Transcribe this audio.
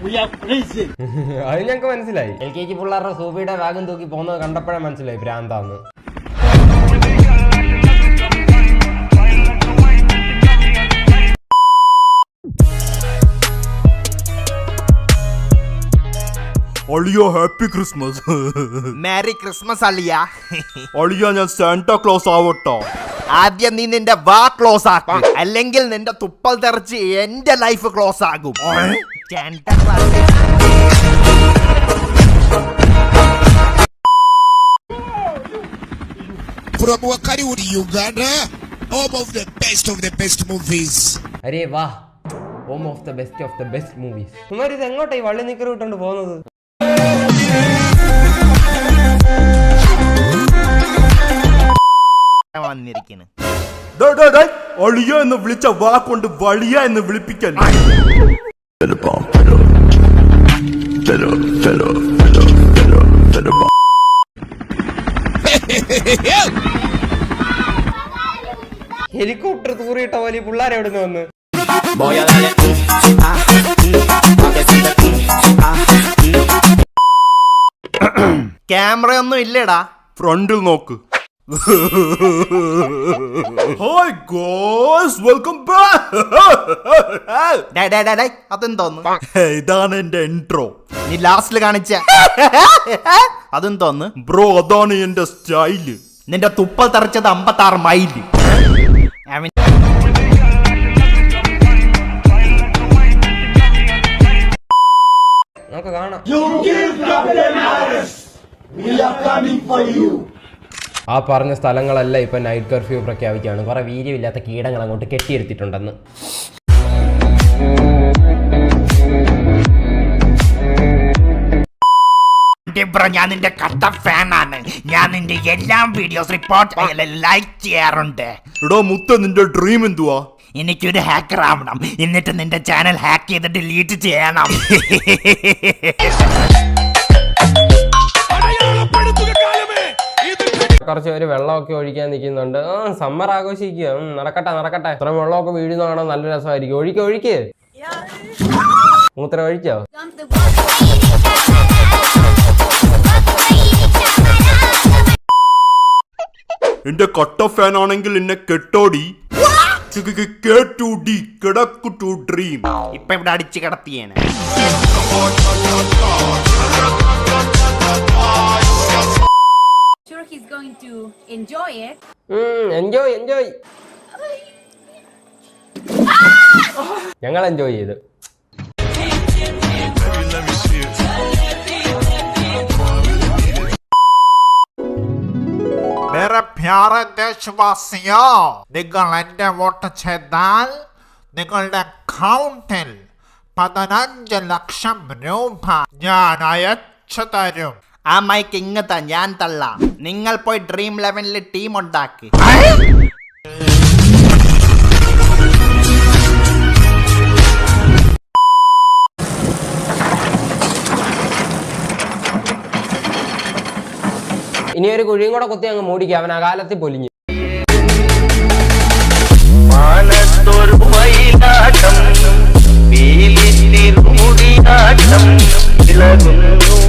അത് ഞങ്ങൾക്ക് മനസ്സിലായി. LKG പിള്ളേരുടെ സൂഫിയുടെ ബാഗും തൂക്കി പോകുന്നത് കണ്ടപ്പോഴേ മനസ്സിലായി ഭ്രാന്താന്ന്. അളിയ ഹാപ്പി ക്രിസ്മസ്. മേരി ക്രിസ്മസ് അളിയ. അളിയ ഞാൻ സാന്റാ ക്ലോസ് ആവട്ടോ. ആദ്യം നീ നിന്റെ വാ ക്ലോസ് ആക്കും, അല്ലെങ്കിൽ നിന്റെ തുപ്പൽ തെറിച്ച് എന്റെ ലൈഫ് ക്ലോസ് ആകും. From Wakariuri, Uganda, home of the best movies. അരേ വാ, home of the best movies. Kumari ഇത് എങ്ങോട്ടായി വള്ളി നിക്കറ് വിട്ടോണ്ട് പോകുന്നത്? വന്നിരിക്കുന്നു. അളിയ എന്ന് വിളിച്ച വാക്കൊണ്ട് വളിയ എന്ന് വിളിപ്പിക്കൽ. ഹെലികോപ്റ്റർ തൂറിയിട്ട പോലെ പിള്ളേരെ എവിടെ നിന്ന് വന്ന്? ക്യാമറ ഒന്നും ഇല്ലടാ. ഫ്രണ്ടിൽ നോക്ക്. Hi guys, welcome back. അതെന്തോന്നു? ഇതാണ് എന്റെ ഇൻട്രോ. നീ ലാസ്റ്റിൽ കാണിച്ച അതെന്തോന്ന്? ബ്രോ അതാണ് എന്റെ സ്റ്റൈല്. നിന്റെ തുപ്പൽ തെറിച്ചത് 56 മൈല്. നമുക്ക് കാണാം. ആ പറഞ്ഞ സ്ഥലങ്ങളെല്ലാം ഇപ്പൊ നൈറ്റ് കർഫ്യൂ പ്രഖ്യാപിക്കുകയാണ്. കുറെ വീര്യമില്ലാത്ത കീടങ്ങൾ അങ്ങോട്ട് കെട്ടിയെടുത്തിട്ടുണ്ടെന്ന്. ഞാൻ നിന്റെ കട്ട ഫാനാണ്. ഞാൻ നിന്റെ എല്ലാ വീഡിയോസ് റിപ്പോർട്ട് ലൈക്ക് ചെയ്യാറുണ്ട്. എടാ മുത്ത, നിന്റെ ഡ്രീം എന്തുവാ? എനിക്കൊരു ഹാക്കർ ആവണം, എന്നിട്ട് നിന്റെ ചാനൽ ഹാക്ക് ചെയ്ത് ഡിലീറ്റ് ചെയ്യണം. കുറച്ച് പേര് വെള്ളമൊക്കെ ഒഴിക്കാൻ നിൽക്കുന്നുണ്ട്. സമ്മർ ആഘോഷിക്കുക. നടക്കട്ടെ. ഇത്ര വെള്ളമൊക്കെ വീഴുന്ന കാണാൻ നല്ല രസമായിരിക്കും. ഒഴിക്ക് മൂത്രം ഒഴിച്ചോ? എന്റെ കട്ട ഫാൻ ആണെങ്കിൽ എന്നെ കെട്ടോടി. കിടക്കു ടു ഡ്രീം. ഇപ്പൊ ഇവിടെ അടിച്ചു കിടത്തിയേനെ. He's going to enjoy it. Enjoy. ഞങ്ങൾ എൻജോയ് ചെയ്ത്. मेरे प्यारे ദേശവാസിയോ, നിങ്ങൾ എന്നെ വോട്ട് ചെയ്താൽ നിങ്ങളുടെ അക്കൗണ്ടിൽ 15 ലക്ഷം രൂപ ഞാൻ അയച്ചു തരും. ആ മൈക്ക് ഇങ്ങത്താ, ഞാൻ തള്ളാം. നിങ്ങൾ പോയി ഡ്രീം 11 ടീം ഉണ്ടാക്കി. ഇനി ഒരു കുഴിയും കൂടെ കുത്തി അങ്ങ് മൂടിക്കുക. അവൻ അകാലത്തിൽ പൊലിഞ്ഞു. മാനത്തൊരു മയിലാട്ടം, വേലിത്തിരുമുടിയാട്ടം ഇളകുന്നു.